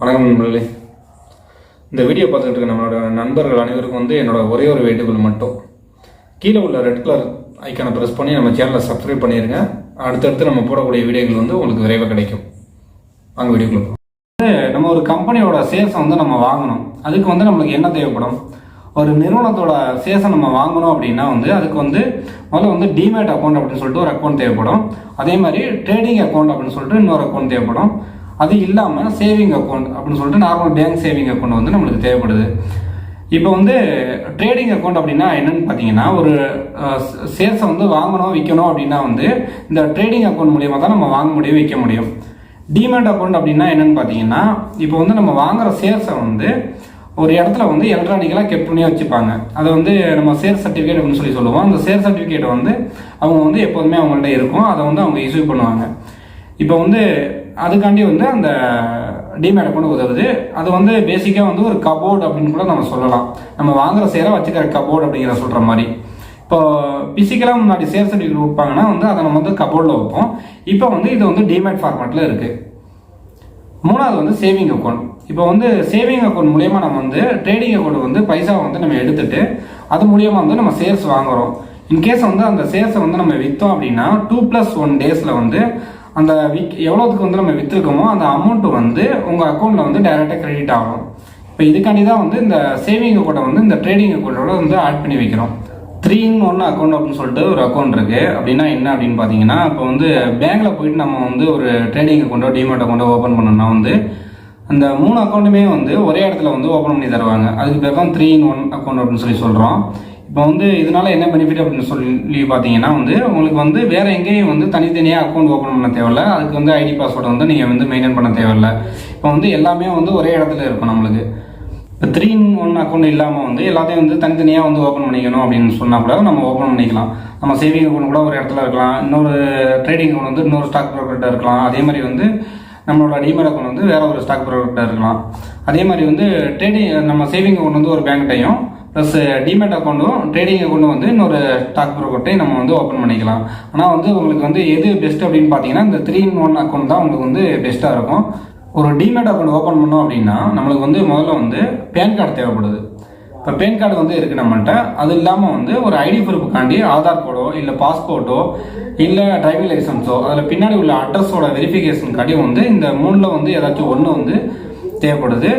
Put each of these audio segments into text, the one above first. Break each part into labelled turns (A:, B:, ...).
A: வணக்கம் நண்பர்களே. இந்த வீடியோ பார்த்துக்கிட்டு இருக்க நம்மளோட நண்பர்கள் அனைவருக்கும் என்னோட ஒரே ஒரு வேண்டுகோள் மட்டும், கீழே உள்ள ரெட் கலர் ஐக்கானை ப்ரெஸ் பண்ணி நம்ம சேனலை சப்ஸ்கிரைப் பண்ணிடுங்க. அடுத்தடுத்து நம்ம போடக்கூடிய வீடியோக்கள் உங்களுக்கு விரைவாக கிடைக்கும். வாங்க வீடியோக்குள்ள போகலாம். நம்ம ஒரு கம்பெனியோட ஷேர்ஸை நம்ம வாங்கணும். அதுக்கு நம்மளுக்கு என்ன தேவைப்படும்? ஒரு நிறுவனத்தோட ஷேர்ஸை நம்ம வாங்கணும் அப்படின்னா அதுக்கு முதல்ல டிமேட் அக்கௌண்ட் அப்படின்னு சொல்லிட்டு ஒரு அக்கௌண்ட் தேவைப்படும். அதே மாதிரி ட்ரேடிங் அக்கௌண்ட் அப்படின்னு சொல்லிட்டு இன்னொரு அக்கௌண்ட் தேவைப்படும். அது இல்லாமல் சேவிங் அக்கௌண்ட் அப்படின்னு சொல்லிட்டு நார்மல் பேங்க் சேவிங் அக்கௌண்ட் நம்மளுக்கு தேவைப்படுது. இப்போ ட்ரேடிங் அக்கௌண்ட் அப்படின்னா என்னன்னு பார்த்தீங்கன்னா, ஒரு ஷேர்ஸை வாங்கணும் விற்கணும் அப்படின்னா இந்த ட்ரேடிங் அக்கௌண்ட் மூலியமாக தான் நம்ம வாங்க முடியும் விற்க முடியும். டிமேட் அக்கௌண்ட் அப்படின்னா என்னன்னு பார்த்தீங்கன்னா, இப்போ நம்ம வாங்குற ஷேர்ஸை ஒரு இடத்துல எலக்ட்ரானிக்கலாக கெப்ட் பண்ணி வச்சுப்பாங்க. அதை நம்ம ஷேர் சர்டிஃபிகேட் அப்படின்னு சொல்லி சொல்லுவோம். அந்த ஷேர் சர்டிஃபிகேட் அவங்க எப்போதுமே அவங்கள்ட்ட இருக்கும். அதை அவங்க இஷ்யூ பண்ணுவாங்க. இப்போ அதுக்காண்டி அந்த டிமேட் அக்கௌண்ட் உதவுது. அது பேசிக்காக ஒரு கபோர்டு அப்படின்னு கூட நம்ம சொல்லலாம். நம்ம வாங்குற ஷேரை வச்சுக்கிற கபோர்டு அப்படிங்கிற சொல்கிற மாதிரி. இப்போ பிசிக்கலாக முன்னாடி ஷேர் சர்டிஃபிகேட் கொடுப்பாங்கன்னா அதை நம்ம கபோர்டில் வைப்போம். இப்போ இது டிமேட் ஃபார்மேட்டில் இருக்குது. மூணாவது சேவிங் அக்கௌண்ட். இப்போ சேவிங் அக்கௌண்ட் மூலயமா நம்ம ட்ரேடிங் அக்கௌண்ட் பைசாவை நம்ம எடுத்துட்டு அது மூலயமா நம்ம ஷேர்ஸ் வாங்குறோம். இன்கேஸ் அந்த ஷேர்ஸை நம்ம விற்றோம் அப்படின்னா 2+1 டேஸில் அந்த எவ்வளோத்துக்கு நம்ம விற்றுருக்கோமோ அந்த அமௌண்ட் உங்கள் அக்கௌண்ட்டில் டைரெக்டாக கிரெடிட் ஆகும். இப்போ இதுக்காண்டி தான் இந்த சேவிங் அக்கௌண்ட்டை இந்த ட்ரேடிங் அக்கௌண்ட்டோட ஆட் பண்ணி வைக்கிறோம். 3-in-1 அக்கௌண்ட் அப்படின்னு சொல்லிட்டு ஒரு அக்கௌண்ட் இருக்குது. அப்படின்னா என்ன அப்படின்னு பார்த்தீங்கன்னா, இப்போ பேங்க்கில் போயிட்டு நம்ம ஒரு ட்ரேடிங் அக்கௌண்ட்டோ டிமேட் அக்கௌண்ட்டோ ஓப்பன் பண்ணோம்னா அந்த 3 அக்கௌண்ட்டுமே ஒரே இடத்துல ஓப்பன் பண்ணி தருவாங்க. அதுக்கு பேர் தான் 3-in-1 அக்கௌண்ட் அப்படின்னு சொல்லி சொல்கிறோம். இப்போ இதனால என்ன பெனிஃபிட் அப்படின்னு சொல்லி பார்த்தீங்கன்னா, உங்களுக்கு வேற எங்கேயும் தனித்தனியாக அக்கௌண்ட் ஓப்பன் பண்ண தேவையில்ல. அதுக்கு ஐடி பாஸ்வேர்டு நீங்கள் மெயின்டைன் பண்ண தேவையில்ல. இப்போ எல்லாமே ஒரே இடத்துல இருக்கும். நம்மளுக்கு இப்போ 3-in-1 அக்கௌண்ட் இல்லாமல் எல்லாத்தையும் தனித்தனியாக ஓப்பன் பண்ணிக்கணும் அப்படின்னு சொன்னால் கூட நம்ம ஓப்பன் பண்ணிக்கலாம். நம்ம சேவிங் அக்கௌண்ட் கூட ஒரு இடத்துல இருக்கலாம். இன்னொரு ட்ரேடிங் அக்கௌண்ட் இன்னொரு ஸ்டாக் ப்ரோக்கர்கிட்ட இருக்கலாம். அதே மாதிரி நம்மளோட டிமேட் அக்கௌண்ட் வேற ஒரு ஸ்டாக் ப்ரோக்கர்கிட்ட இருக்கலாம். அதே மாதிரி ட்ரேடிங் நம்ம சேவிங் அக்கௌண்ட் ஒரு பேங்க்டையும் ப்ளஸ் டிமேட் அக்கௌண்ட்டும் ட்ரேடிங் அக்கௌண்ட்டும் இன்னொரு ஸ்டாக் ப்ரோக்கர்ட்டையும் நம்ம ஓப்பன் பண்ணிக்கலாம். ஆனால் உங்களுக்கு எது பெஸ்ட் அப்படின்னு பார்த்தீங்கன்னா, இந்த 3-in-1 அக்கௌண்ட் தான் உங்களுக்கு பெஸ்ட்டாக இருக்கும். ஒரு டிமேட் அக்கௌண்ட் ஓப்பன் பண்ணோம் அப்படின்னா நம்மளுக்கு முதல்ல பேன் கார்டு தேவைப்படுது. இப்போ பேன் கார்டு இருக்குது நம்மள்கிட்ட. அது இல்லாமல் ஒரு ஐடி ப்ரூஃபுக்காண்டி ஆதார் கோடோ இல்லை பாஸ்போர்ட்டோ இல்லை டிரைவிங் லைசன்ஸோ அதில் பின்னாடி உள்ள அட்ரஸோட வெரிஃபிகேஷனுக்காண்டி இந்த 3ல் ஏதாச்சும் ஒன்று தேவைப்படுது.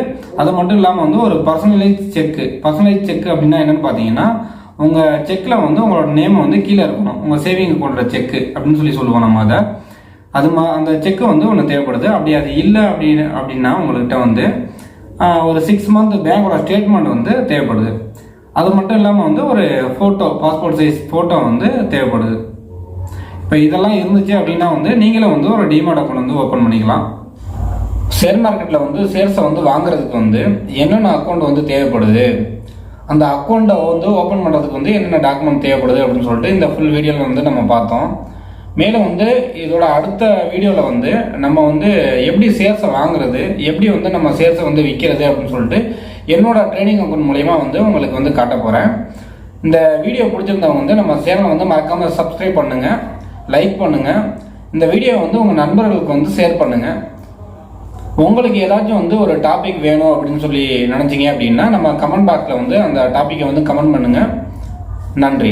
A: அது மட்டும் இல்லாமல் ஒரு பர்சனலைஸ் செக் அப்படின்னா என்னன்னு பார்த்தீங்கன்னா, உங்கள் செக்கில் உங்களோட நேம் கீழே இருக்கணும். உங்கள் சேவிங் அக்கௌண்ட்டோட செக்கு அப்படின்னு சொல்லி சொல்லுவோம் நம்ம அதை. அந்த செக்கு ஒன்று தேவைப்படுது. அப்படி அது இல்லை அப்படின்னா உங்கள்கிட்ட ஒரு 6 month பேங்கோட ஸ்டேட்மெண்ட் தேவைப்படுது. அது மட்டும் இல்லாமல் ஒரு ஃபோட்டோ, பாஸ்போர்ட் சைஸ் ஃபோட்டோ தேவைப்படுது. இப்போ இதெல்லாம் இருந்துச்சு அப்படின்னா நீங்களும் ஒரு டிமேட் அக்கௌண்ட் ஓப்பன் பண்ணிக்கலாம். ஷேர் மார்க்கெட்டில் ஷேர்ஸை வாங்குறதுக்கு என்னென்ன அக்கௌண்ட் தேவைப்படுது, அந்த அக்கௌண்ட்டை ஓப்பன் பண்ணுறதுக்கு என்னென்ன டாக்குமெண்ட் தேவைப்படுது அப்படின்னு சொல்லிட்டு இந்த ஃபுல் வீடியோவில் நம்ம பார்த்தோம். மேலும் இதோட அடுத்த வீடியோவில் நம்ம எப்படி ஷேர்ஸை வாங்குறது, எப்படி நம்ம ஷேர்ஸை விற்கிறது அப்படின்னு சொல்லிட்டு என்னோட ட்ரேடிங் அக்கௌண்ட் மூலயமா உங்களுக்கு காட்ட போகிறேன். இந்த வீடியோ பிடிச்சிருந்தவங்க நம்ம சேனலை மறக்காமல் சப்ஸ்கிரைப் பண்ணுங்கள், லைக் பண்ணுங்கள். இந்த வீடியோ உங்கள் நண்பர்களுக்கு ஷேர் பண்ணுங்கள். உங்களுக்கு ஏதாச்சும் ஒரு டாபிக் வேணும் அப்படின்னு சொல்லி நினச்சிங்க அப்படின்னா நம்ம கமெண்ட் பாக்ஸில் அந்த டாப்பிக்கை கமெண்ட் பண்ணுங்கள். நன்றி.